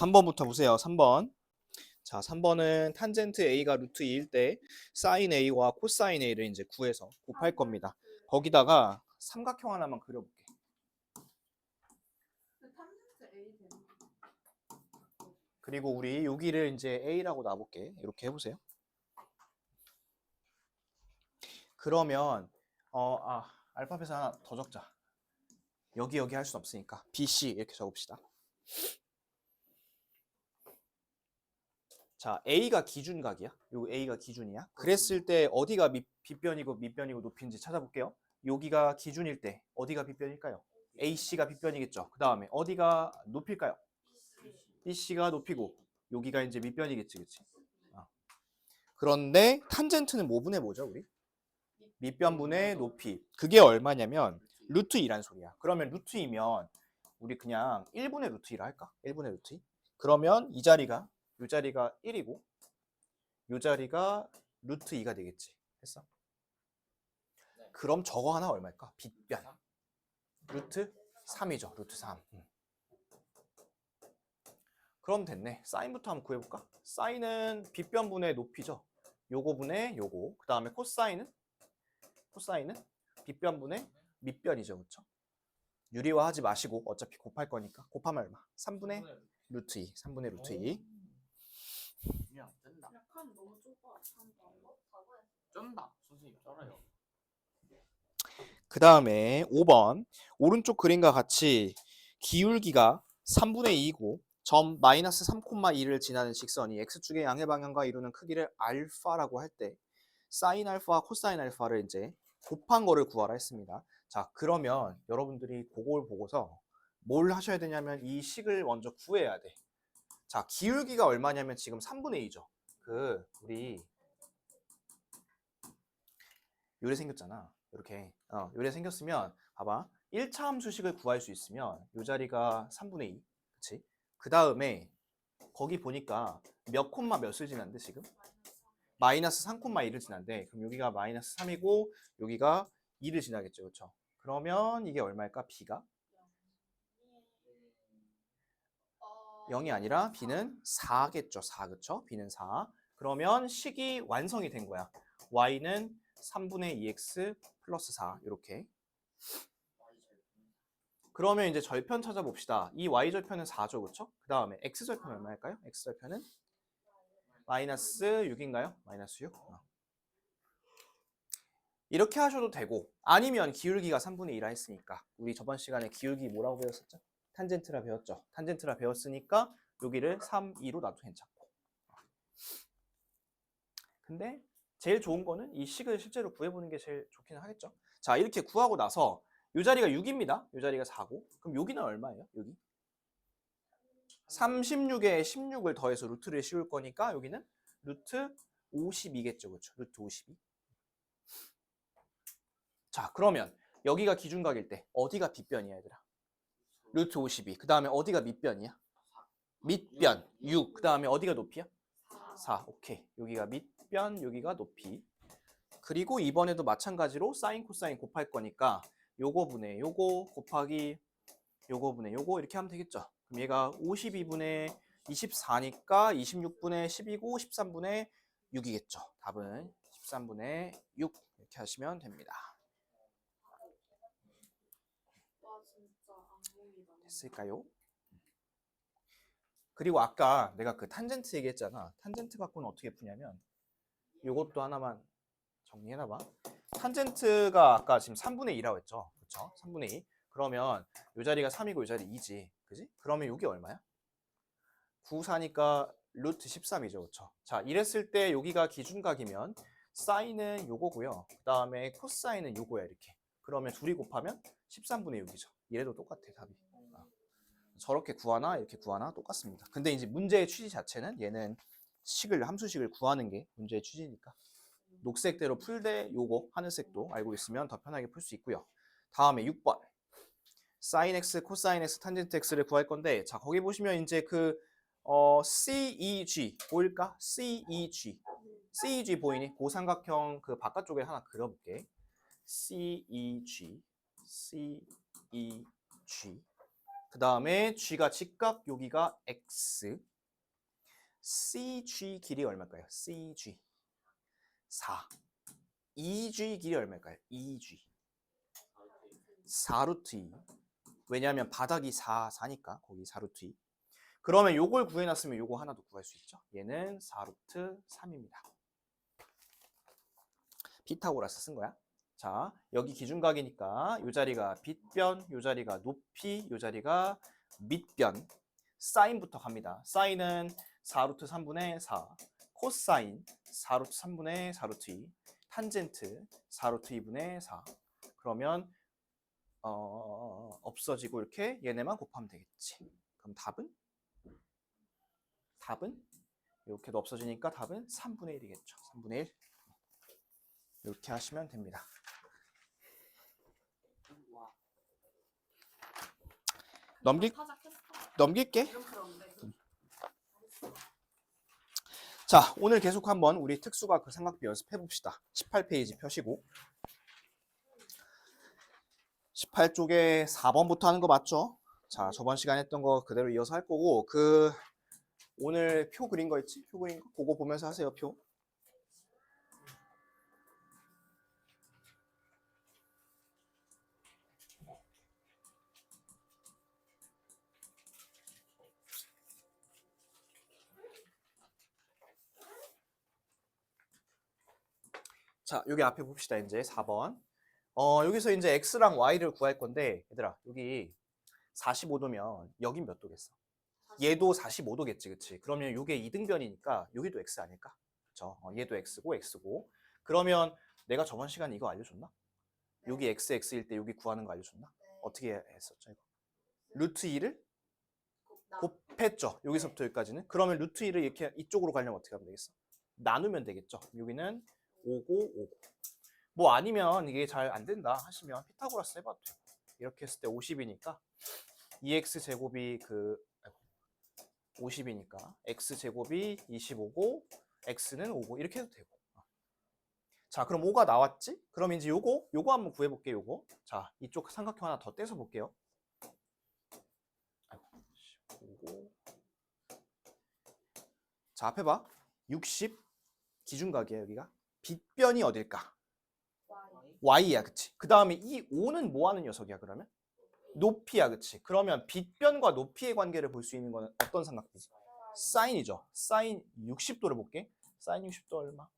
3번부터 보세요. 3번. 자, 3번은 탄젠트 A가 루트 2일 때 사인 A와 코사인 A를 이제 구해서 곱할 겁니다. 거기다가 삼각형 하나만 그려볼게. 그리고 우리 여기를 이제 A라고 놔볼게. 이렇게 해보세요. 그러면 알파벳 하나 더 적자. 여기 할 순 없으니까 BC 이렇게 적읍시다. 자, A가 기준각이야. 요 A가 기준이야. 그랬을 때 어디가 빗변이고 밑변이고 높이인지 찾아볼게요. 여기가 기준일 때 어디가 빗변일까요? AC가 빗변이겠죠. 그 다음에 어디가 높일까요? BC가 높이고 여기가 이제 밑변이겠지, 그치? 그런데 탄젠트는 뭐분의 뭐죠, 우리? 밑변분의 높이. 그게 얼마냐면 루트 2란 소리야. 그러면 루트 2면 우리 그냥 1분의 루트 2라 할까? 1분의 루트 2. 그러면 이 자리가 1이고 이 자리가 루트 2가 되겠지. 했어? 그럼 저거 하나 얼마일까? 빗변. 루트 3이죠. 루트 3. 그럼 됐네. 사인부터 한번 구해볼까? 사인은 빗변분의 높이죠. 요거 분의 요거. 그 다음에 코사인은 빗변분의 밑변이죠. 그렇죠? 유리화하지 마시고 어차피 곱할 거니까. 곱하면 얼마? 3분의 루트 2. 3분의 루트 2. 약간 너무 좁아. 쩐다. 선생님 쩔어요. 그 다음에 5번. 오른쪽 그림과 같이 기울기가 3분의 2이고 점 마이너스 3,2를 지나는 직선이 x축의 양의 방향과 이루는 크기를 알파라고 할 때 사인 알파와 코사인 알파를 이제 곱한 거를 구하라 했습니다. 자, 그러면 여러분들이 그걸 보고서 뭘 하셔야 되냐면 이 식을 먼저 구해야 돼. 자, 기울기가 얼마냐면 지금 3분의 2죠. 우리 요래 생겼잖아. 이렇게 요래 생겼으면 봐봐. 1차 함수식을 구할 수 있으면 이 자리가 3분의 2. 그치? 그 다음에 거기 보니까 몇 콤마 몇을 지났는데 지금? 마이너스 3,2를 지난데 그럼 여기가 마이너스 3이고 여기가 2를 지나겠죠. 그렇죠? 그러면 이게 얼마일까? B가? 0이 아니라 B는 4겠죠. 4. 그쵸? B는 4. 그러면 식이 완성이 된 거야. Y는 3분의 2x 플러스 4 이렇게. 그러면 이제 절편 찾아봅시다. 이 y절편은 4죠. 그쵸? 그 다음에 x절편 얼마일까요? x절편은 마이너스 6인가요? 마이너스 6. 이렇게 하셔도 되고 아니면 기울기가 3분의 2라 했으니까 우리 저번 시간에 기울기 뭐라고 배웠었죠? 탄젠트라 배웠죠. 탄젠트라 배웠으니까 여기를 3, 2로 놔도 괜찮고. 근데 제일 좋은 거는 이 식을 실제로 구해보는 게 제일 좋기는 하겠죠. 자, 이렇게 구하고 나서 이 자리가 6입니다. 이 자리가 4고 그럼 여기는 얼마예요? 여기 36에 16을 더해서 루트를 씌울 거니까 여기는 루트 52겠죠. 그렇죠? 루트 52. 자, 그러면 여기가 기준각일 때 어디가 빗변이야, 얘들아? 루트 52. 그 다음에 어디가 밑변이야? 밑변 6. 그 다음에 어디가 높이야? 4. 오케이. 여기가 밑변, 여기가 높이. 그리고 이번에도 마찬가지로 사인 코사인 곱할 거니까 요거 분의 요거 곱하기 요거 분의 요거 이렇게 하면 되겠죠. 그럼 얘가 52분의 24니까 26분의 10이고 13분의 6이겠죠. 답은 13분의 6 이렇게 하시면 됩니다. 됐을까요? 그리고 아까 내가 그 탄젠트 얘기했잖아. 탄젠트 갖고는 어떻게 푸냐면 요것도 하나만 정리해놔봐. 탄젠트가 아까 지금 3분의 2라고 했죠. 그렇죠? 3분의 2. 그러면 요 자리가 3이고 요 자리 2지. 그지? 그러면 요게 얼마야? 9, 4니까 루트 13이죠. 그렇죠? 자, 이랬을 때 여기가 기준각이면 사인은 요거고요. 그 다음에 코사인은 요거야 이렇게. 그러면 둘이 곱하면 13분의 6이죠. 이래도 똑같아 답이. 저렇게 구하나 이렇게 구하나 똑같습니다. 근데 이제 문제의 취지 자체는 얘는 함수식을 구하는 게 문제의 취지니까. 녹색대로 풀되 요거 하늘색도 알고 있으면 더 편하게 풀 수 있고요. 다음에 6번. 사인 x, 코사인 x, 탄젠트 x를 구할 건데 자, 거기 보시면 이제 CEG 보일까? CEG. CEG 보이니? 고삼각형 그 바깥쪽에 하나 그려볼게. CEG. CEG. 그 다음에 g가 직각, 여기가 x. CG 길이 얼마일까요? CG 4. EG 길이 얼마일까요? EG 4루트 2. 왜냐하면 바닥이 4니까 거기 4루트 2. 그러면 요걸 구해놨으면 요거 하나도 구할 수 있죠. 얘는 4루트 3입니다. 피타고라스 쓴 거야. 자, 여기 기준각이니까 요 자리가 빗변, 요 자리가 높이, 요 자리가 밑변. 사인부터 갑니다. 사인은 4루트 3분의 4, 코사인 4루트 3분의 4루트 2, 탄젠트 4루트 2분의 4. 그러면 없어지고 이렇게 얘네만 곱하면 되겠지. 그럼 답은 이렇게도 없어지니까 답은 3분의 1이겠죠. 3분의 1. 이렇게 하시면 됩니다. 와. 넘길게. 자, 오늘 계속 한번 우리 특수가 그 삼각비 연습해 봅시다. 18페이지 펴시고. 18쪽에 4번부터 하는 거 맞죠? 자, 저번 시간에 했던 거 그대로 이어서 할 거고, 오늘 표 그린 거 있지? 표 그린 거? 그거 보면서 하세요, 표. 자, 여기 앞에 봅시다. 이제 4번. 여기서 이제 x랑 y를 구할 건데, 얘들아, 여기 45도면 여긴 몇 도겠어? 얘도 45도겠지, 그치? 그러면 이게 이등변이니까 여기도 x 아닐까? 그쵸? 얘도 x고. 그러면 내가 저번 시간에 이거 알려줬나? 여기 x일 때 여기 구하는 거 알려줬나? 어떻게 했었죠, 이거? 루트 2를 곱했죠. 여기서부터 여기까지는. 그러면 루트 2를 이렇게 이쪽으로 가려면 어떻게 하면 되겠어? 나누면 되겠죠. 여기는 5고. 뭐 아니면 이게 잘 안 된다 하시면 피타고라스 해봐도 돼요. 이렇게 했을 때 50이니까 2x 제곱이 50이니까 x 제곱이 25고 x는 5고 이렇게 해도 되고. 자, 그럼 5가 나왔지? 그럼 이제 요거 한번 구해볼게요. 요거. 자, 이쪽 삼각형 하나 더 떼서 볼게요. 5고. 자, 앞에 봐. 60 기준각이에요. 여기가. 빗변이 어딜까? y야, 그치? 그 다음에 이 5는 뭐 하는 녀석이야, 그러면? 높이야, 그치? 그러면 빗변과 높이의 관계를 볼 수 있는 거는 어떤 삼각비지? 사인이죠. 사인 60도를 볼게. 사인 60도 얼마?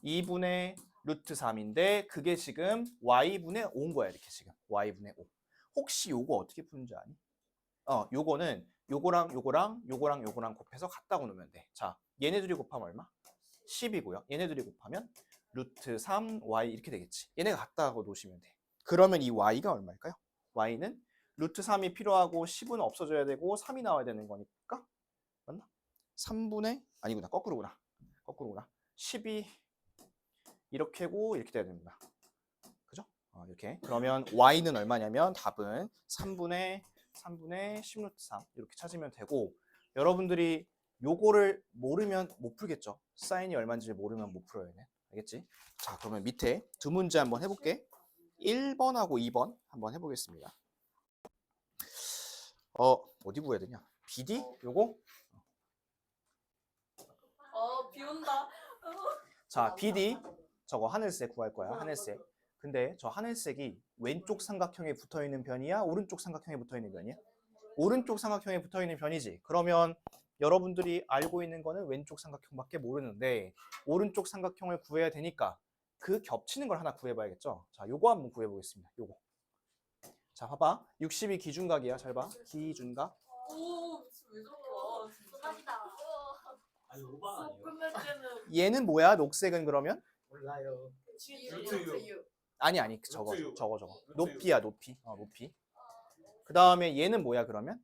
2분의 루트 3인데 그게 지금 y분의 5인 거야, 이렇게 지금. y분의 5. 혹시 요거 어떻게 푸는지 아니? 요거는 요거랑 곱해서 같다고 놓으면 돼. 자, 얘네들이 곱하면 얼마? 10이고요. 얘네들이 곱하면 루트 3y 이렇게 되겠지. 얘네가 같다고 놓으시면 돼. 그러면 이 y가 얼마일까요? y는 루트 3이 필요하고 10은 없어져야 되고 3이 나와야 되는 거니까 맞나? 3분의 아니구나. 거꾸로구나. 10이 이렇게고 이렇게 돼야 됩니다. 그죠? 이렇게. 그러면 y는 얼마냐면 답은 3분의 10 루트 3 이렇게 찾으면 되고 여러분들이 요거를 모르면 못 풀겠죠. 사인이 얼마인지 모르면 못 풀어요. 얘는. 알겠지? 자, 그러면 밑에 두 문제 한번 해볼게. 1번하고 2번 한번 해보겠습니다. 어디 구해야 되냐? BD? 요거? 비 온다. 자, BD 저거 하늘색 구할 거야. 하늘색. 근데 저 하늘색이 왼쪽 삼각형에 붙어있는 변이야? 오른쪽 삼각형에 붙어있는 변이야? 오른쪽 삼각형에 붙어있는 변이지. 그러면 여러분들이 알고 있는 거는 왼쪽 삼각형밖에 모르는데 오른쪽 삼각형을 구해야 되니까 그 겹치는 걸 하나 구해봐야겠죠. 자, 요거 한번 구해보겠습니다. 요거. 자, 봐봐. 60이 기준각이야. 잘 봐. 기준각. 오, 왜 저렇게 와? 소나기다. 아니 5번 아니에요? 끝날 때는 얘는 뭐야? 녹색은 그러면? 몰라요. 루트 유. 아니 저거. 루트 유. 저거. 루트 유. 높이야, 높이. 높이. 그 다음에 얘는 뭐야 그러면?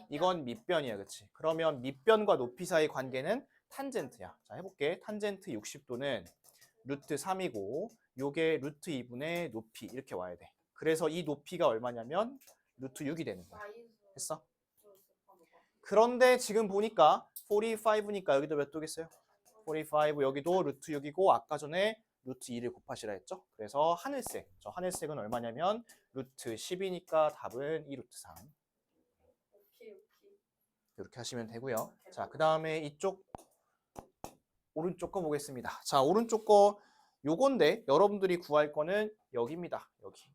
이건 밑변이야, 그치? 그러면 밑변과 높이 사이 관계는 탄젠트야. 자, 해볼게. 탄젠트 60도는 루트 3이고 요게 루트 2분의 높이 이렇게 와야 돼. 그래서 이 높이가 얼마냐면 루트 6이 되는 거야. 했어? 그런데 지금 보니까 45니까 여기도 몇 도겠어요? 45 여기도 루트 6이고 아까 전에 루트 2를 곱하시라 했죠? 그래서 하늘색. 저 하늘색은 얼마냐면 루트 10이니까 답은 2 루트 3. 이렇게 하시면 되고요. 자, 그 다음에 이쪽 오른쪽 거 보겠습니다. 자, 오른쪽 거 요건데 여러분들이 구할 거는 여기입니다. 여기.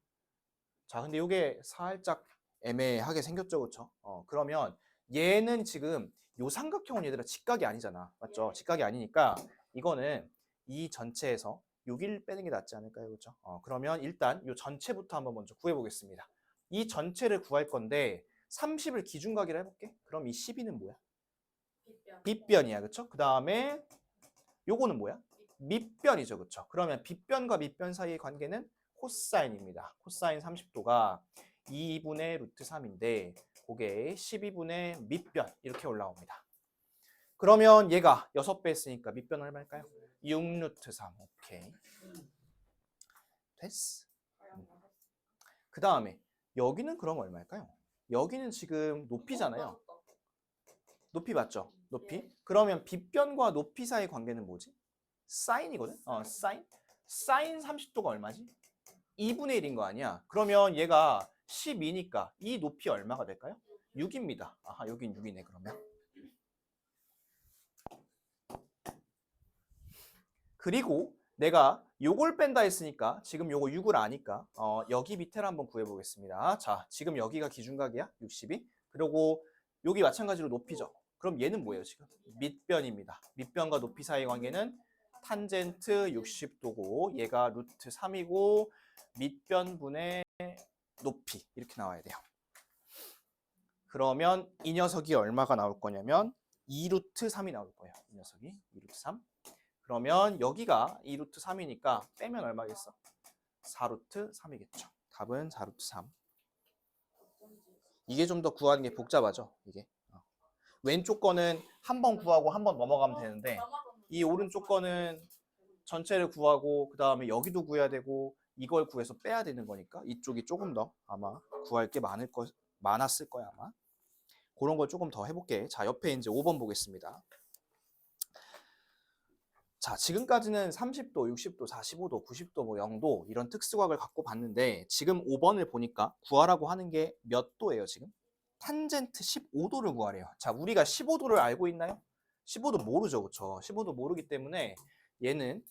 자, 근데 이게 살짝 애매하게 생겼죠, 그렇죠? 그러면 얘는 지금 요 삼각형은 얘들아 직각이 아니잖아, 맞죠? 직각이 아니니까 이거는 이 전체에서 6일 빼는 게 낫지 않을까요, 그렇죠? 그러면 일단 요 전체부터 한번 먼저 구해보겠습니다. 이 전체를 구할 건데 30을 기준각이라 해볼게. 그럼 이 12는 뭐야? 빗변이야, 그렇죠? 그 다음에 요거는 뭐야? 밑변이죠, 그렇죠? 그러면 빗변과 밑변 사이의 관계는 코사인입니다. 코사인 30도가 2분의 루트 3인데 그게 12분의 밑변 이렇게 올라옵니다. 그러면 얘가 6배 했으니까 밑변 얼마일까요? 6루트 3. 오케이. 됐어. 그 다음에 여기는 그럼 얼마일까요? 여기는 지금 높이잖아요. 높이 맞죠? 높이. 그러면 빗변과 높이 사이의 관계는 뭐지? 사인이거든? 사인. 사인 30도가 얼마지? 2분의 1인 거 아니야? 그러면 얘가 12니까 이 높이 얼마가 될까요? 6입니다. 아하, 여긴 6이네, 그러면. 그리고 내가 요걸 뺀다 했으니까 지금 요거 6을 아니까 여기 밑에를 한번 구해보겠습니다. 자, 지금 여기가 기준각이야, 60이. 그리고 여기 마찬가지로 높이죠. 그럼 얘는 뭐예요, 지금? 밑변입니다. 밑변과 높이 사이의 관계는 탄젠트 60도고 얘가 루트 3이고 밑변분의 높이 이렇게 나와야 돼요. 그러면 이 녀석이 얼마가 나올 거냐면 2루트 3이 나올 거예요. 이 녀석이 2루트 3. 그러면 여기가 2루트 3이니까 빼면 얼마겠어? 4루트 3이겠죠. 답은 4루트 3. 이게 좀 더 구하는 게 복잡하죠, 이게. 왼쪽 거는 한 번 구하고 한 번 넘어가면 되는데 이 오른쪽 거는 전체를 구하고 그 다음에 여기도 구해야 되고 이걸 구해서 빼야 되는 거니까 이쪽이 조금 더 아마 구할 게 많았을 거야 아마. 그런 걸 조금 더 해볼게. 자, 옆에 이제 5번 보겠습니다. 자, 지금까지는 30도, 60도, 45도, 90도, 뭐 0도 이런 특수각을 갖고 봤는데 지금 5번을 보니까 구하라고 하는 게 몇 도예요, 지금? 탄젠트 15도를 구하래요. 자, 우리가 15도를 알고 있나요? 15도 모르죠, 그렇죠? 15도 모르기 때문에 얘는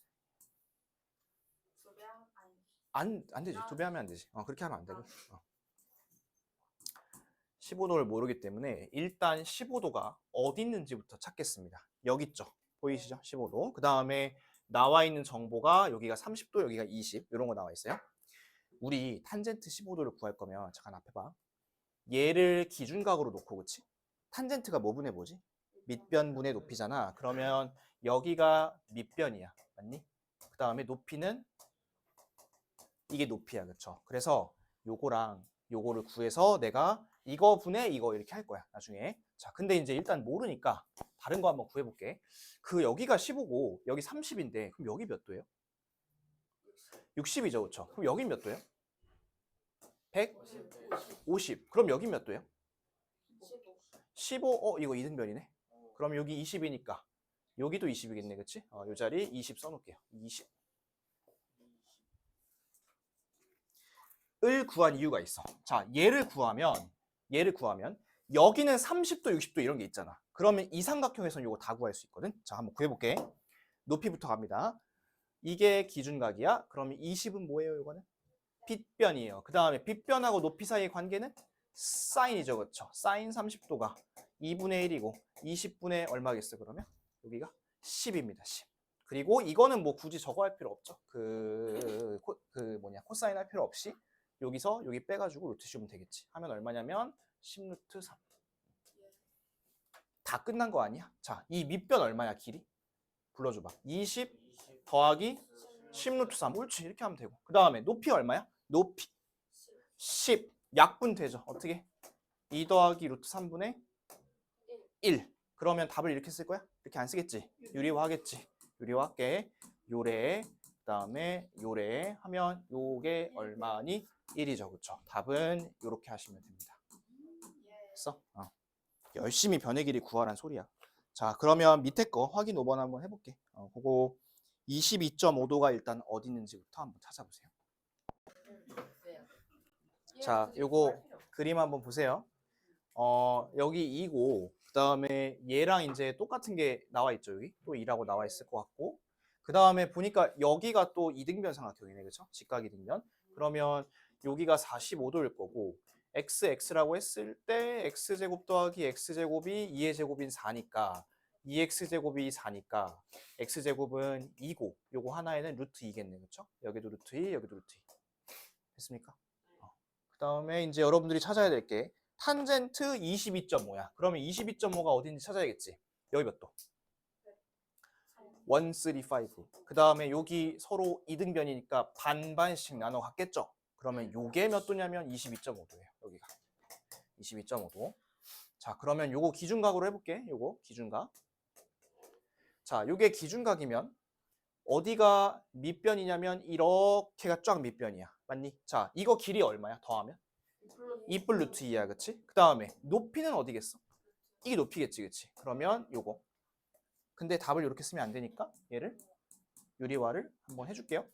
안 되지. 두 배 하면 안 되지. 그렇게 하면 안 되고. 15도를 모르기 때문에 일단 15도가 어디 있는지부터 찾겠습니다. 여기 있죠. 보이시죠? 15도. 그 다음에 나와 있는 정보가 여기가 30도, 여기가 20 이런 거 나와 있어요. 우리 탄젠트 15도를 구할 거면 잠깐 앞에 봐. 얘를 기준각으로 놓고 그치? 탄젠트가 뭐분의 뭐지? 밑변분의 높이잖아. 그러면 여기가 밑변이야. 맞니? 그 다음에 높이는 이게 높이야. 그쵸? 그래서 요거랑 요거를 구해서 내가 이거 분의 이거 이렇게 할 거야. 나중에. 자, 근데 이제 일단 모르니까 다른 거 한번 구해볼게. 그 여기가 15고 여기 30인데 그럼 여기 몇 도예요? 60이죠. 그쵸? 그럼 여긴 몇 도예요? 150. 그럼 여긴 몇 도예요? 15. 이거 이등변이네. 그럼 여기 20이니까 여기도 20이겠네. 그치? 요 자리 20 써놓을게요. 20. 을 구한 이유가 있어. 자, 얘를 구하면 여기는 30도, 60도 이런 게 있잖아. 그러면 이 삼각형에서는 이거 다 구할 수 있거든. 자, 한번 구해볼게. 높이부터 갑니다. 이게 기준각이야. 그러면 20은 뭐예요, 이거는? 빗변이에요. 그 다음에 빗변하고 높이 사이의 관계는 사인이죠, 그렇죠? 사인 30도가 2분의 1이고 20분의 얼마겠어, 그러면? 여기가 10입니다, 10. 그리고 이거는 뭐 굳이 저거 할 필요 없죠. 코사인 할 필요 없이 여기서 여기 빼가지고 루트 씌우면 되겠지. 하면 얼마냐면 10루트 3. 다 끝난 거 아니야? 자, 이 밑변 얼마야, 길이? 불러줘봐. 20 더하기 10루트 3. 옳지, 이렇게 하면 되고. 그 다음에 높이 얼마야? 높이 10. 약분 되죠. 어떻게? 2 더하기 루트 3분의 1. 그러면 답을 이렇게 쓸 거야? 이렇게 안 쓰겠지? 유리화 하겠지? 유리화 할게. 요래, 그 다음에 요래 하면 요게 얼마니? 1이죠. 그쵸? 답은 이렇게 하시면 됩니다. 됐어? 열심히 변의 길이 구하란 소리야. 자, 그러면 밑에 거 확인 5번 한번 해볼게. 그거 22.5도가 일단 어디 있는지부터 한번 찾아보세요. 자, 요거 그림 한번 보세요. 여기 2고 그 다음에 얘랑 이제 똑같은 게 나와 있죠. 여기 또 2라고 나와 있을 것 같고, 그 다음에 보니까 여기가 또 이등변 삼각형이네, 그렇죠? 직각 이등변. 그러면 여기가 45도일 거고, x라고 했을 때 x제곱 더하기 x제곱이 2의 제곱인 4니까 2x제곱이 4니까 x제곱은 2고 요거 하나에는 루트 2겠네, 그렇죠? 여기도 루트 2, 여기도 루트 2. 됐습니까? 그 다음에 이제 여러분들이 찾아야 될 게 탄젠트 22.5야. 그러면 22.5가 어딘지 찾아야겠지. 여기 몇 도? 135. 그 다음에 여기 서로 이등변이니까 반반씩 나눠 갔겠죠. 그러면 요게 몇 도냐면 22.5도예요. 여기가 22.5도. 자, 그러면 요거 기준각으로 해볼게. 요거 기준각. 자, 요게 기준각이면 어디가 밑변이냐면 이렇게가 쫙 밑변이야. 맞니? 자, 이거 길이 얼마야? 더하면? 2플 루트 2야, 그치? 그 다음에 높이는 어디겠어? 이게 높이겠지, 그치? 그러면 요거. 근데 답을 이렇게 쓰면 안 되니까 얘를 유리화를 한번 해줄게요.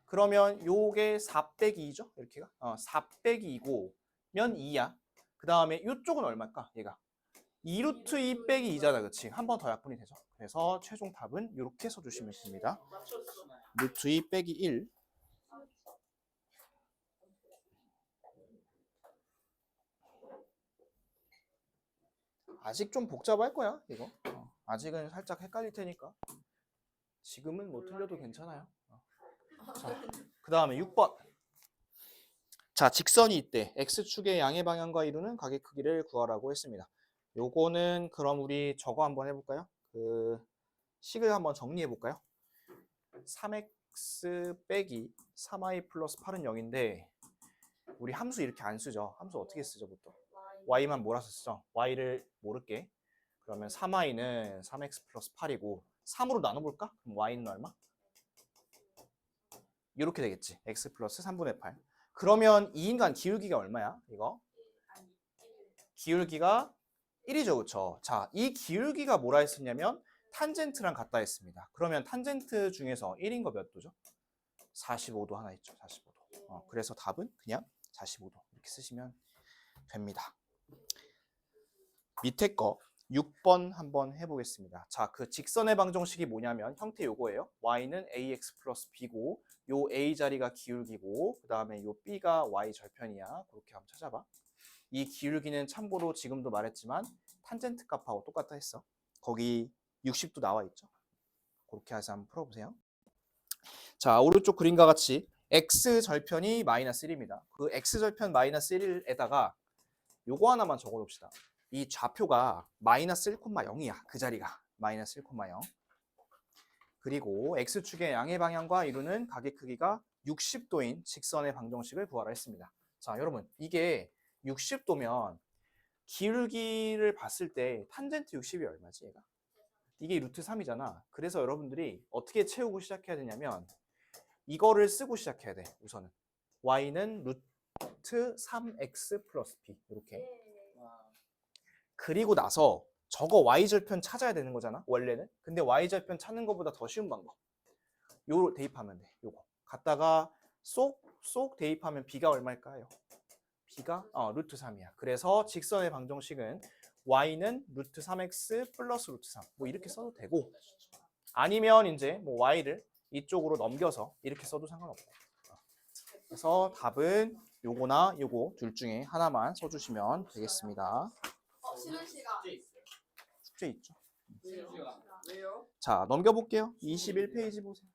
그러면 요게 4 빼기 2죠? 이렇게가 4 빼기 2고 면 2야. 그 다음에 요쪽은 얼마일까? 얘가 2 루트 2 빼기 2잖아, 그치? 한 번 더 약분이 되죠. 그래서 최종 답은 이렇게 써주시면 됩니다. 루트 2 빼기 1. 아직 좀 복잡할 거야, 이거. 아직은 살짝 헷갈릴 테니까. 지금은 뭐 틀려도 괜찮아요. 자, 그 다음에 6번. 자, 직선이 있대. x축의 양의 방향과 이루는 각의 크기를 구하라고 했습니다. 요거는 그럼 우리 저거 한번 해볼까요? 그 식을 한번 정리해 볼까요? 3x 빼기 3y 플러스 8은 0인데 우리 함수 이렇게 안 쓰죠. 함수 어떻게 쓰죠, 보통? y만 몰아서 쓰죠. y를 모를게. 그러면 3y는 3x 플러스 8이고 3으로 나눠볼까? 그럼 y는 얼마? 이렇게 되겠지. x 플러스 3분의 8. 그러면 이 인간 기울기가 얼마야? 이거? 기울기가 1이죠, 그쵸? 자, 이 기울기가 뭐라 했었냐면 탄젠트랑 같다 했습니다. 그러면 탄젠트 중에서 1인 거 몇 도죠? 45도 하나 있죠, 45도. 그래서 답은 그냥 45도 이렇게 쓰시면 됩니다. 밑에 거 6번 한번 해보겠습니다. 자, 그 직선의 방정식이 뭐냐면 형태 요거예요. y는 ax 플러스 b고 요 a 자리가 기울기고 그 다음에 요 b가 y 절편이야. 그렇게 한번 찾아봐. 이 기울기는 참고로 지금도 말했지만 탄젠트 값하고 똑같다 했어. 거기 60도 나와 있죠. 그렇게 해서 한번 풀어보세요. 자, 오른쪽 그림과 같이 x 절편이 마이너스 1입니다. 그 x 절편 마이너스 1에다가 요거 하나만 적어놓읍시다. 이 좌표가 마이너스 1,0이야. 그 자리가 마이너스 1,0. 그리고 x축의 양의 방향과 이루는 각의 크기가 60도인 직선의 방정식을 구하라 했습니다. 자, 여러분 이게 60도면 기울기를 봤을 때 탄젠트 60이 얼마지 얘가? 이게 루트 3이잖아. 그래서 여러분들이 어떻게 채우고 시작해야 되냐면 이거를 쓰고 시작해야 돼. 우선은 y는 루트 3x 플러스 b 이렇게. 그리고 나서 저거 y절편 찾아야 되는 거잖아 원래는. 근데 y절편 찾는 것보다 더 쉬운 방법. 요로 대입하면 돼. 요거 갖다가 쏙 대입하면 b가 얼마일까요? b가 루트 3이야. 그래서 직선의 방정식은 y는 루트 3x 플러스 루트 3 뭐 이렇게 써도 되고, 아니면 이제 뭐 y를 이쪽으로 넘겨서 이렇게 써도 상관없고. 그래서 답은 요거나 요거 둘 중에 하나만 써주시면 되겠습니다. 쉬는 시간. 숙제 있죠. 왜요? 자, 넘겨볼게요. 21페이지 보세요.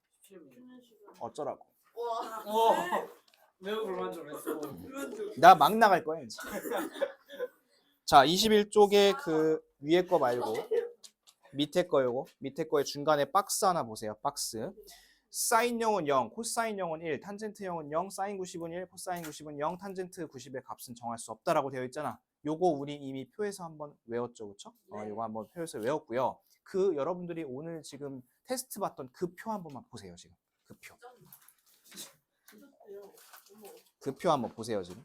어쩌라고. 와. 매우 불만족했어. 나 막 나갈 거야 이제. 자, 21쪽에 그 위에 거 말고 밑에 거 요거. 밑에 거에 중간에 박스 하나 보세요. 박스. 사인형은 0, 코사인형은 1, 탄젠트형은 0, 사인 90은 1, 코사인 90은 0, 탄젠트 90의 값은 정할 수 없다라고 되어 있잖아. 요거 우리 이미 표에서 한번 외웠죠, 그렇죠? 요거 한번 표에서 외웠고요. 그 여러분들이 오늘 지금 테스트 봤던 그 표 한번만 보세요, 지금. 그 표. 그 표 한번 보세요, 지금.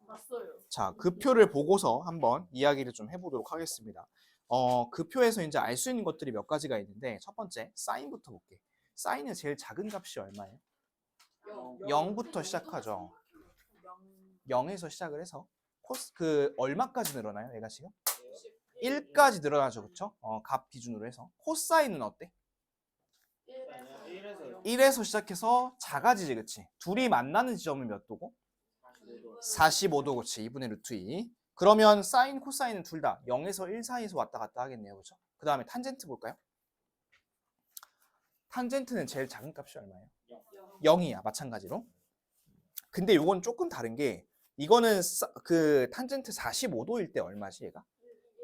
봤어요. 자, 그 표를 보고서 한번 이야기를 좀 해보도록 하겠습니다. 그 표에서 이제 알 수 있는 것들이 몇 가지가 있는데, 첫 번째, 사인부터 볼게. 사인의 제일 작은 값이 얼마예요? 0부터 시작하죠. 0에서 시작을 해서 얼마까지 늘어나요? 얘가 지금 1까지 늘어나죠, 그렇죠? 값 기준으로 해서. 코사인은 어때? 1에서 시작해서 작아지지, 그치? 둘이 만나는 지점은 몇 도고? 45도, 그치? 2분의 루트 2. 그러면 사인, 코사인은 둘 다 0에서 1 사이에서 왔다 갔다 하겠네요, 그렇죠? 그 다음에 탄젠트 볼까요? 탄젠트는 제일 작은 값이 얼마예요? 0이야, 마찬가지로. 근데 요건 조금 다른 게 이거는 그 탄젠트 45도일 때 얼마지, 얘가?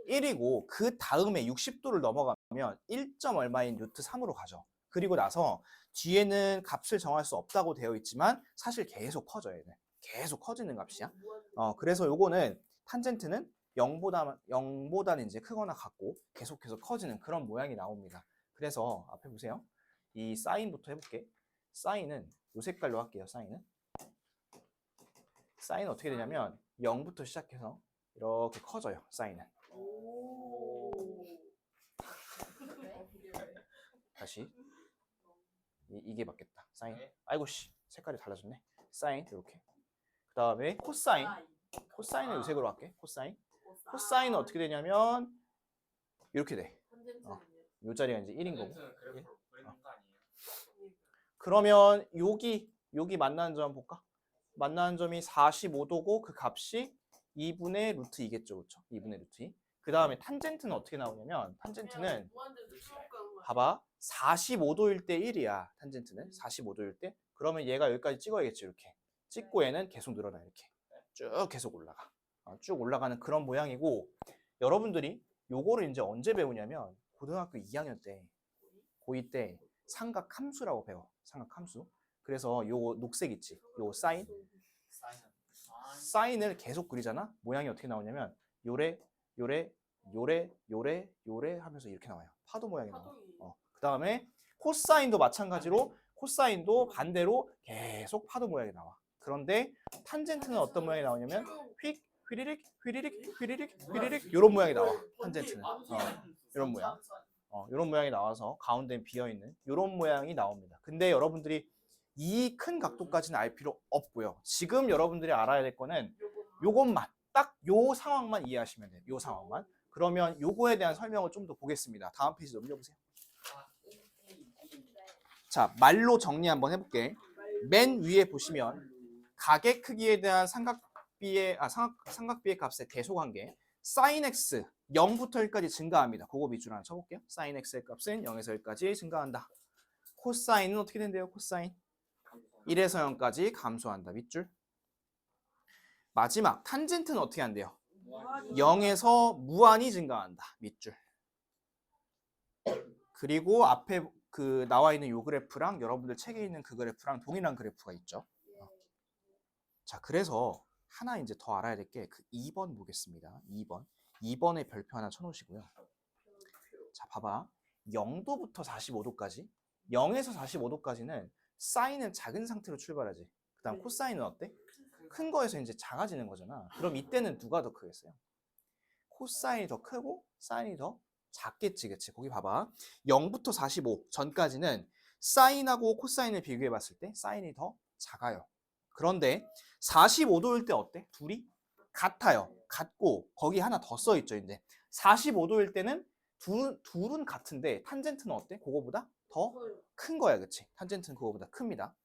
1이고 그 다음에 60도를 넘어가면 1. 얼마인 루트 3으로 가죠. 그리고 나서 뒤에는 값을 정할 수 없다고 되어 있지만 사실 계속 커져요. 얘는. 계속 커지는 값이야. 그래서 요거는 탄젠트는 0보다는 이제 크거나 같고 계속해서 커지는 그런 모양이 나옵니다. 그래서 앞에 보세요. 이 사인부터 해볼게. 사인은 요 색깔로 할게요. 사인은 어떻게 되냐면 0부터 시작해서 이렇게 커져요. 사인은. 다시 이게 맞겠다. 사인. 아이고 씨, 색깔이 달라졌네. 사인 이렇게. 그 다음에 코사인. 코사인은 요 색으로 할게. 코사인은 어떻게 되냐면 이렇게 돼. 요 자리가 이제 1인 거고. 그러면 여기 만나는 점 볼까? 만나는 점이 45도고 그 값이 2분의 루트 2겠죠, 그렇죠? 2분의 루트 2. 그 다음에 탄젠트는 어떻게 나오냐면 탄젠트는 봐봐 45도일 때 1이야. 탄젠트는 45도일 때. 그러면 얘가 여기까지 찍어야겠지, 이렇게. 찍고 얘는 계속 늘어나, 이렇게. 쭉 계속 올라가. 쭉 올라가는 그런 모양이고 여러분들이 요거를 이제 언제 배우냐면 고등학교 2학년 때 고2 때 삼각함수라고 배워. 삼각함수. 그래서 요 녹색 있지. 요 사인을 계속 그리잖아. 모양이 어떻게 나오냐면 요래 하면서 이렇게 나와요. 파도 모양이 나와. 그 다음에 코사인도 마찬가지로 코사인도 반대로 계속 파도 모양이 나와. 그런데 탄젠트는 어떤 모양이 나오냐면 휘리릭 이런 모양이 나와. 탄젠트는 이런 모양. 이런 모양이 나와서 가운데는 비어있는 이런 모양이 나옵니다. 근데 여러분들이 이 큰 각도까지는 알 필요 없고요. 지금 여러분들이 알아야 될 거는 요것만, 딱 요 상황만 이해하시면 돼요. 요 상황만. 그러면 요거에 대한 설명을 좀 더 보겠습니다. 다음 페이지 넘겨보세요. 자, 말로 정리 한번 해볼게. 맨 위에 보시면 가계 크기에 대한 삼각비의 값의 대소관계 sin x 0부터 1까지 증가합니다. 그거 밑줄 하나 쳐볼게요. sin x의 값은 0에서 1까지 증가한다. 코사인은 어떻게 된대요? 코사인 1에서 0까지 감소한다. 밑줄. 마지막 탄젠트는 어떻게 한대요? 0에서 무한히 증가한다. 밑줄. 그리고 앞에 그 나와 있는 요 그래프랑 여러분들 책에 있는 그 그래프랑 동일한 그래프가 있죠. 자, 그래서 하나 이제 더 알아야 될 게 그 2번 보겠습니다. 2번에 별표 하나 쳐놓으시고요. 자, 봐봐. 0도부터 45도까지 0에서 45도까지는 사인은 작은 상태로 출발하지. 그 다음 코사인은 어때? 큰 거에서 이제 작아지는 거잖아. 그럼 이때는 누가 더 크겠어요? 코사인이 더 크고 사인이 더 작겠지, 그치? 거기 봐봐. 0부터 45 전까지는 사인하고 코사인을 비교해 봤을 때 사인이 더 작아요. 그런데 45도일 때 어때? 둘이 같아요. 같고 거기 하나 더 써 있죠. 이제 45도일 때는 둘은 같은데 탄젠트는 어때? 그거보다 더 큰 거야, 그치? 탄젠트는 그거보다 큽니다.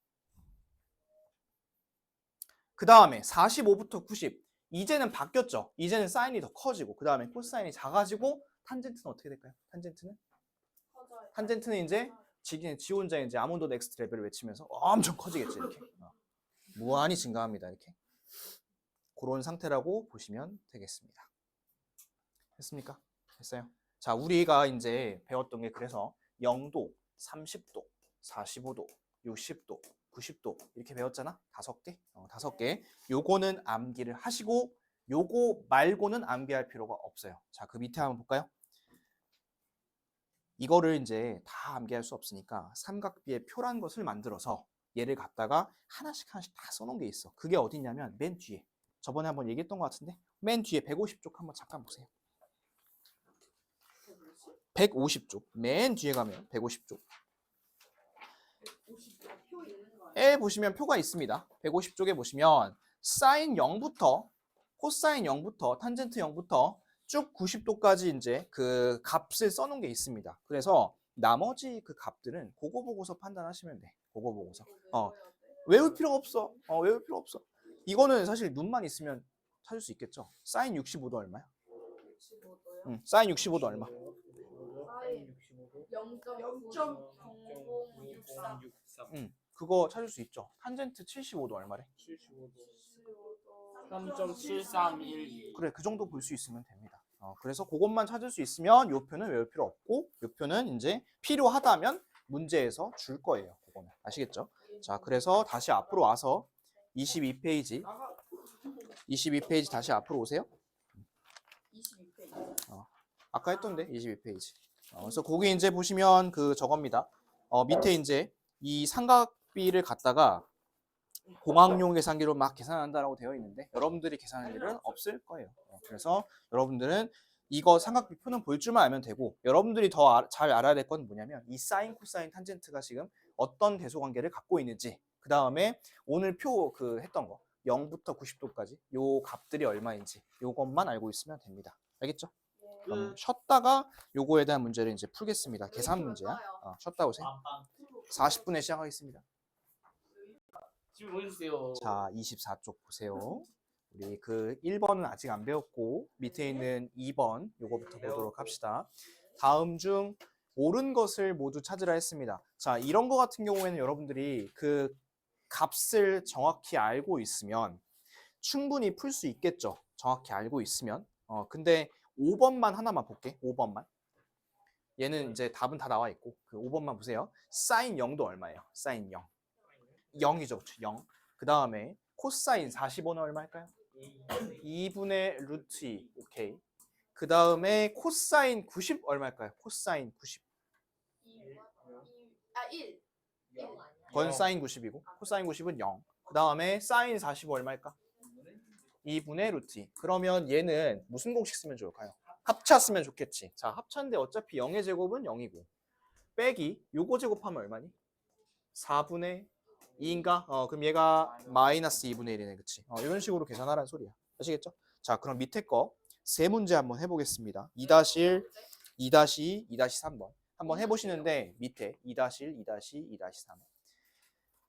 그 다음에 45부터 90 이제는 바뀌었죠. 이제는 사인이 더 커지고 그 다음에 코사인이 작아지고 탄젠트는 어떻게 될까요? 탄젠트는 이제 지 혼자 이제 아몬드 넥스트 레벨을 외치면서 엄청 커지겠지, 이렇게. 무한히 증가합니다, 이렇게. 그런 상태라고 보시면 되겠습니다. 됐습니까? 됐어요? 자, 우리가 이제 배웠던 게 그래서 0도, 30도, 45도, 60도, 90도 이렇게 배웠잖아. 5개. 5개. 요거는 암기를 하시고 요거 말고는 암기할 필요가 없어요. 자, 그 밑에 한번 볼까요? 이거를 이제 다 암기할 수 없으니까 삼각비의 표란 것을 만들어서 얘를 갖다가 하나씩 다 써놓은 게 있어. 그게 어디 있냐면 맨 뒤에. 저번에 한번 얘기했던 것 같은데 맨 뒤에 150쪽 한번 잠깐 보세요. 150쪽. 맨 뒤에 가면 150쪽. 에 보시면 표가 있습니다. 150쪽에 보시면 사인 0부터 코사인 0부터 탄젠트 0부터 쭉 90도까지 이제 그 값을 써놓은 게 있습니다. 그래서 나머지 그 값들은 그거 보고서 판단하시면 돼. 그거 보고서. 외울 필요 없어. 외울 필요 없어. 이거는 사실 눈만 있으면 찾을 수 있겠죠. 사인 65도 얼마야? 65도요? 사인 65도 얼마? 사인 0.0063. 그거 찾을 수 있죠. 탄젠트 75도 얼마래? 3.7312. 그래, 그 정도 볼 수 있으면 됩니다. 그래서 그것만 찾을 수 있으면 요 표는 외울 필요 없고 요 표는 이제 필요하다면 문제에서 줄 거예요. 그거는 아시겠죠? 자, 그래서 다시 앞으로 와서 22페이지 다시 앞으로 오세요. 22페이지. 아까 했던데 22페이지. 그래서 거기 이제 보시면 그 저겁니다. 밑에 이제 이 삼각비를 갖다가 공학용 계산기로 막 계산한다라고 되어 있는데 여러분들이 계산할 일은 없을 거예요. 그래서 여러분들은 이거 삼각비 표는 볼 줄만 알면 되고 여러분들이 더 잘 알아야 될 건 뭐냐면 이 사인, 코사인, 탄젠트가 지금 어떤 대소관계를 갖고 있는지 그 다음에 오늘 표 그 했던 거 0부터 90도까지 요 값들이 얼마인지 요것만 알고 있으면 됩니다. 알겠죠? 그럼 쉬었다가 요거에 대한 문제를 이제 풀겠습니다. 계산 문제야. 쉬었다 오세요. 40분에 시작하겠습니다. 지금 보여주세요. 자, 24쪽 보세요. 우리 그 1번은 아직 안 배웠고 밑에 있는 2번 요거부터 보도록 합시다. 다음 중 옳은 것을 모두 찾으라 했습니다. 자, 이런 거 같은 경우에는 여러분들이 그 값을 정확히 알고 있으면 충분히 풀 수 있겠죠. 정확히 알고 있으면. 근데 5번만 하나만 볼게. 5번만. 얘는 이제 답은 다 나와 있고 그 5번만 보세요. 사인 0도 얼마예요? 사인 0. 0이죠. 그렇죠? 0. 그 다음에 코사인 45는 얼마일까요? 2분의 루트 2. 오케이. 그 다음에 코사인 90 얼마일까요? 코사인 90. 1. 그건 사인 90이고 코사인 90은 0. 그 다음에 사인 45 얼마일까? 2분의 루트 2. 그러면 얘는 무슨 공식 쓰면 좋을까요? 합차 쓰면 좋겠지. 자, 합차인데 어차피 0의 제곱은 0이고 빼기 요거 제곱하면 얼마니? 4분의 2인가? 그럼 얘가 마이너스 2분의 1이네. 그치? 이런 식으로 계산하라는 소리야. 아시겠죠? 자, 그럼 밑에 거 세 문제 한번 해보겠습니다. 2-1, 2-2, 2-3번. 한번 해보시는데 밑에 2-1, 2-2, 2-3.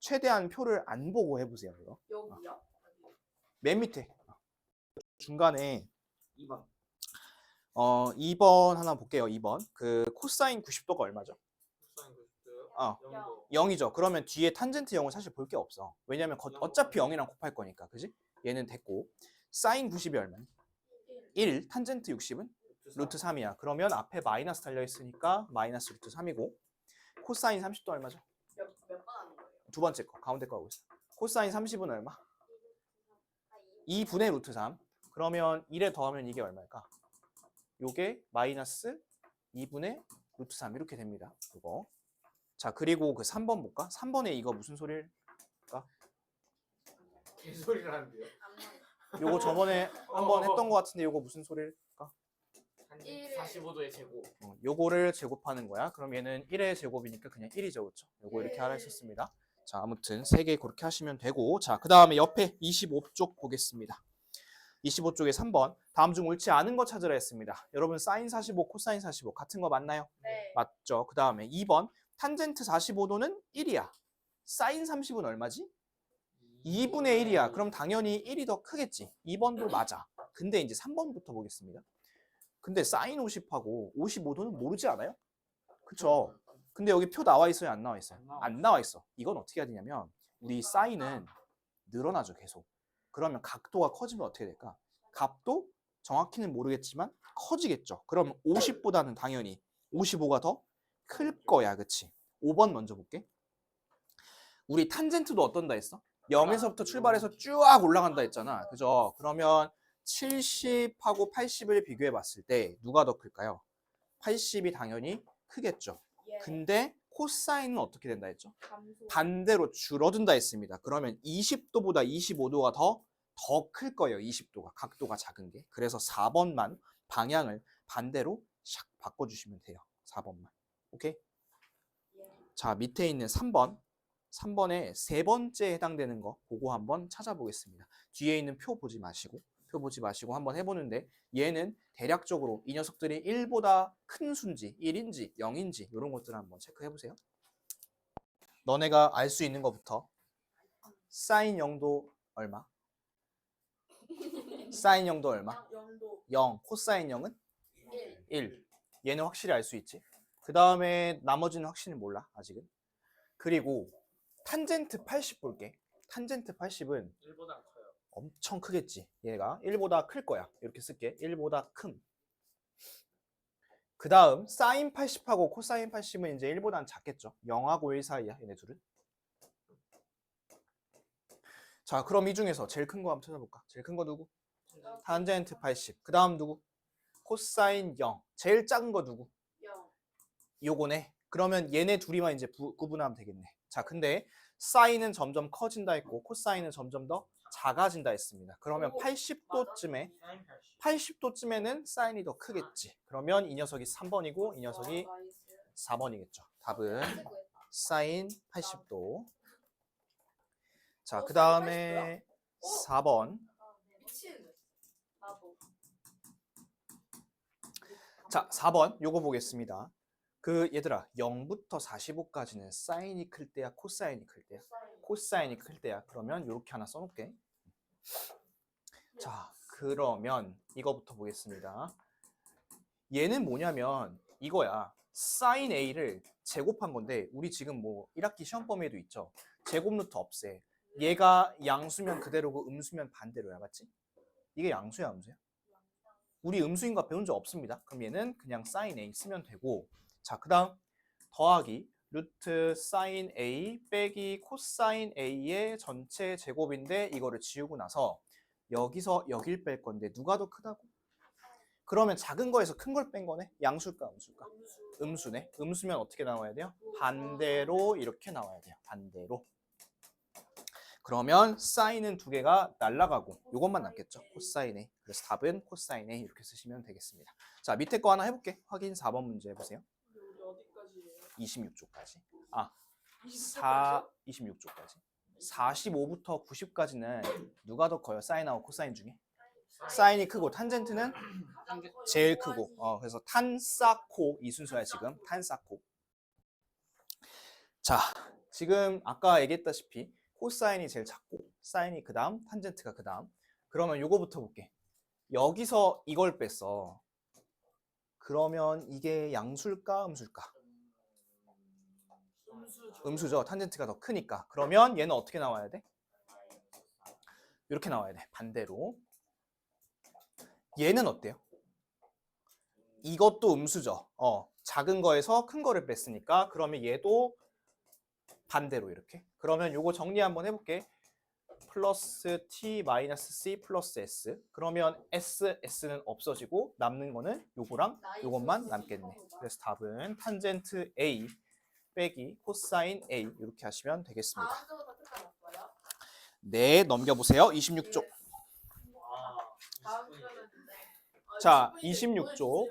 최대한 표를 안 보고 해보세요. 이거. 여기요? 맨 밑에. 중간에 2번. 2번 하나 볼게요. 2번. 그 코사인 90도가 얼마죠? 0이죠. 그러면 뒤에 탄젠트 0은 사실 볼 게 없어. 왜냐면 어차피 0이랑 곱할 거니까. 그지? 얘는 됐고. 사인 90이 얼마니? 1. 탄젠트 60은? 루트 3이야. 그러면 앞에 마이너스 달려있으니까 마이너스 루트 3이고 코사인 30도 얼마죠? 몇 번 하는 거예요? 두 번째 거. 가운데 거 하고 있어. 코사인 30은 얼마? 2분의 루트 3. 그러면 1에 더하면 이게 얼마일까? 요게 마이너스 2분의 루트 3 이렇게 됩니다. 그거. 자, 그리고 그 3번 볼까? 3번에 이거 무슨 소리일까? 개소리라는데요. 요거 저번에 한번 했던 것 같은데 요거 무슨 소리일까? 45도의 제곱. 요거를 제곱하는 거야. 그럼 얘는 1의 제곱이니까 그냥 1이죠. 그렇죠? 요거 이렇게 하라 했었습니다. 자, 아무튼 3개 그렇게 하시면 되고 자, 그 다음에 옆에 25쪽 보겠습니다. 25쪽에 3번 다음 중 옳지 않은 거 찾으라 했습니다. 여러분 사인 45, 코사인 45 같은 거 맞나요? 네. 맞죠? 그 다음에 2번 탄젠트 45도는 1이야. 사인 30은 얼마지? 2분의 1이야. 그럼 당연히 1이 더 크겠지. 2번도 맞아. 근데 이제 3번부터 보겠습니다. 근데 사인 50하고 55도는 모르지 않아요? 그쵸? 근데 여기 표 나와 있어요? 안 나와 있어요? 안 나와 있어. 이건 어떻게 해야 되냐면 우리 사인은 늘어나죠. 계속. 그러면 각도가 커지면 어떻게 될까? 값도 정확히는 모르겠지만 커지겠죠. 그럼 50보다는 당연히 55가 더 클 거야. 그치? 5번 먼저 볼게. 우리 탄젠트도 어떤다 했어? 0에서부터 출발해서 쭉 올라간다 했잖아. 그죠? 그러면 70하고 80을 비교해 봤을 때 누가 더 클까요? 80이 당연히 크겠죠. 예. 근데 코사인은 어떻게 된다 했죠? 감소. 반대로 줄어든다 했습니다. 그러면 20도보다 25도가 더 클 거예요. 20도가. 각도가 작은 게. 그래서 4번만 방향을 반대로 샥 바꿔주시면 돼요. 4번만. 오케이? 자, 밑에 있는 3번. 3번에 세 번째 해당되는 거 그거 한번 찾아보겠습니다. 뒤에 있는 표 보지 마시고 표 보지 마시고 한번 해보는데 얘는 대략적으로 이 녀석들이 1보다 큰 수인지 1인지 0인지 이런 것들을 한번 체크해보세요. 너네가 알 수 있는 것부터 사인 0도 얼마? 사인 0도 얼마? 영도 0. 코사인 0은 1. 1. 얘는 확실히 알 수 있지. 그 다음에 나머지는 확실히 몰라 아직은. 그리고 탄젠트 80 볼게. 탄젠트 80은 1보다 커요. 엄청 크겠지. 얘가 1보다 클 거야. 이렇게 쓸게. 1보다 큼. 그 다음 사인 80하고 코사인 80은 이제 1보다는 작겠죠. 0하고 1 사이야 얘네 둘은. 자 그럼 이 중에서 제일 큰 거 한번 찾아볼까? 제일 큰 거 누구? 탄젠트 80. 그 다음 누구? 코사인 0. 제일 작은 거 누구? 0. 요거네. 그러면 얘네 둘이만 이제 구분하면 되겠네. 자 근데 사인은 점점 커진다 했고 코사인은 점점 더 작아진다 했습니다. 그러면 오, 80도쯤에 80도쯤에는 사인이 더 크겠지. 그러면 이 녀석이 3번이고 이 녀석이 4번이겠죠. 답은 사인 80도. 자, 그 다음에 4번. 미친. 나도. 자, 4번 요거 보겠습니다. 그 얘들아 0부터 45까지는 사인이 클 때야 코사인이 클 때야? 코사인이 클 때야. 그러면 이렇게 하나 써놓을게. 자, 그러면 이거부터 보겠습니다. 얘는 뭐냐면 이거야. 사인 A를 제곱한 건데 우리 지금 뭐 1학기 시험 범위에도 있죠. 제곱 루트 없애. 얘가 양수면 그대로고 음수면 반대로야. 맞지? 이게 양수야 음수야? 우리 음수인 거 배운 적 없습니다. 그럼 얘는 그냥 사인 A 쓰면 되고 자, 그 다음 더하기 루트 사인 A 빼기 코사인 A의 전체 제곱인데 이거를 지우고 나서 여기서 여길 뺄 건데 누가 더 크다고? 그러면 작은 거에서 큰 걸 뺀 거네? 양수일까 음수일까? 음수네. 음수면 어떻게 나와야 돼요? 반대로 이렇게 나와야 돼요. 반대로. 그러면 사인은 두 개가 날라가고 이것만 남겠죠. 코사인 A. 그래서 답은 코사인 A 이렇게 쓰시면 되겠습니다. 자 밑에 거 하나 해볼게. 확인 4번 문제 해보세요. 우리 어디까지예요? 26쪽까지. 아, 26쪽까지요? 26쪽까지. 45부터 90까지는 누가 더 커요? 사인하고 코사인 중에? 사인이 크고 탄젠트는 제일 크고. 그래서 탄사코 이 순서야 지금. 탄사코. 자, 지금 아까 얘기했다시피 코사인이 제일 작고 사인이 그 다음 탄젠트가 그 다음. 그러면 요거부터 볼게. 여기서 이걸 뺐어. 그러면 이게 양수일까 음수일까? 음수죠. 탄젠트가 더 크니까. 그러면 얘는 어떻게 나와야 돼? 이렇게 나와야 돼. 반대로. 얘는 어때요? 이것도 음수죠. 작은 거에서 큰 거를 뺐으니까 그러면 얘도 반대로 이렇게. 그러면 요거 정리 한번 해볼게. 플러스 t 마이너스 c 플러스 s. 그러면 s, s는 없어지고 남는 거는 요거랑 요것만 남겠네. 그래서 답은 탄젠트 a 빼기 코사인 a 이렇게 하시면 되겠습니다. 다음 주부터 끝까지 왔어요? 네, 넘겨보세요. 26쪽. 다음 주는 자, 26쪽.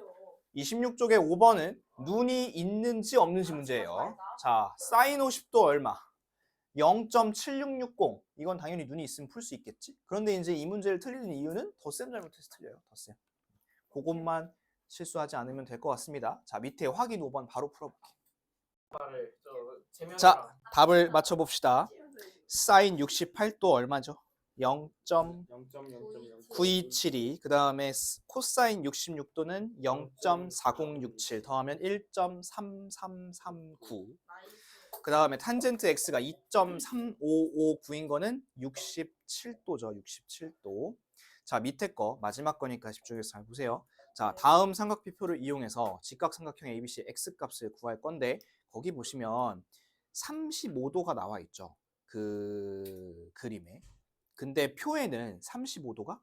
26쪽의 5번은 눈이 있는지 없는지 문제예요. 자, 사인 50도 얼마? 0.7660. 이건 당연히 눈이 있으면 풀 수 있겠지? 그런데 이제 이 문제를 틀리는 이유는 덧셈 잘못해서 틀려요. 덧셈. 그것만 실수하지 않으면 될 것 같습니다. 자, 밑에 확인 5번 바로 풀어볼게요. 자, 답을 맞춰봅시다. 사인 68도 얼마죠? 0.9272. 그 다음에 코사인 66도는 0.4067 더하면 1.3339. 그 다음에 탄젠트 x가 2.3559인 거는 67도죠. 67도. 자, 밑에 거 마지막 거니까 집중해서 잘 보세요. 자, 다음 삼각비표를 이용해서 직각삼각형 ABC x값을 구할 건데 거기 보시면 35도가 나와 있죠. 그 그림에. 근데 표에는 35도가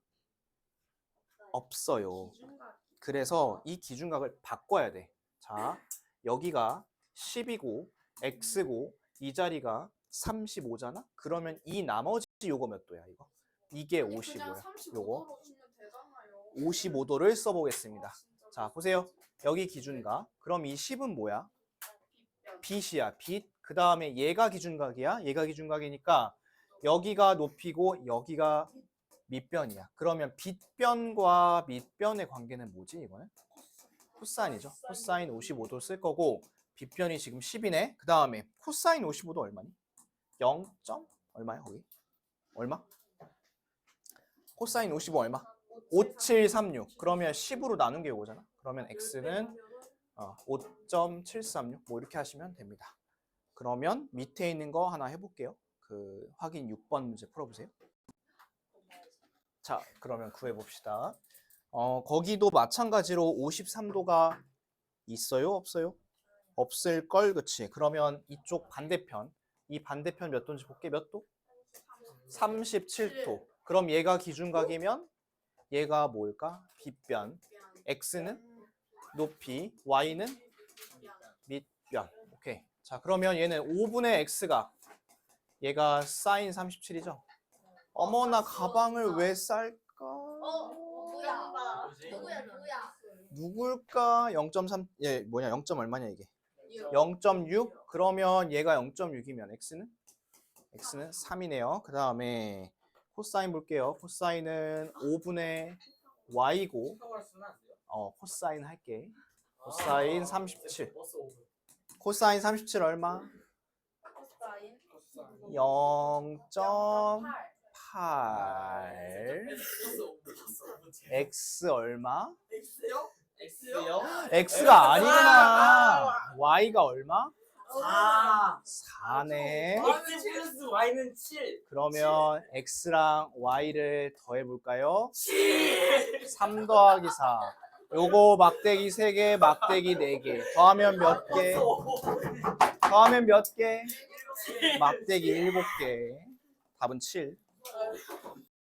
없어요. 그래서 이 기준각을 바꿔야 돼. 자, 여기가 10이고 x고 이 자리가 35잖아? 그러면 이 나머지 요거 몇 도야 이거? 이게 55야. 요거 55도를 써보겠습니다. 자, 보세요. 여기 기준각. 그럼 이 10은 뭐야? 빛이야. 빛. 그 다음에 얘가 기준각이야. 얘가 기준각이니까 여기가 높이고 여기가 밑변이야. 그러면 빗변과 밑변의 관계는 뭐지 이거는? 코사인이죠. 코사인 55도 쓸 거고 빗변이 지금 10이네. 그 다음에 코사인 55도 얼마니? 0. 얼마야 거기? 얼마? 코사인 55 얼마? 5736. 그러면 10으로 나눈 게 이거잖아. 그러면 x는 5.736 뭐 이렇게 하시면 됩니다. 그러면 밑에 있는 거 하나 해볼게요. 그 확인 6번 문제 풀어보세요. 자, 그러면 구해봅시다. 거기도 마찬가지로 53도가 있어요? 없어요? 없을 걸, 그치? 그러면 이쪽 반대편, 이 반대편 몇 도인지 볼게. 몇 도? 37도. 그럼 얘가 기준각이면 얘가 뭘까? 빗변. x는 높이, y는 밑변. 오케이. 자, 그러면 얘는 5분의 x각. 얘가 사인 37이죠? 어머나 가방을 왜 쌀까? 누구야? 누굴까? 0.3, 예, 뭐냐? 0. 얼마냐 이게? 0.6? 그러면 얘가 0.6이면 x는 3이네요. 그 다음에 코사인 볼게요. 코사인은 5분의 y고, 코사인 할게. 코사인 37. 코사인 37 얼마? 코사인 0.8. x 얼마? X요? x가 아니구나. y가 얼마? 4. 4네. X 플러스 Y는 7. 그러면 x랑 y를 더해 볼까요? 7. 3 더하기 4. 요거 막대기 3개, 막대기 4개. 더하면 몇 개? 더하면 몇 개? 막대기 7개. 답은 7.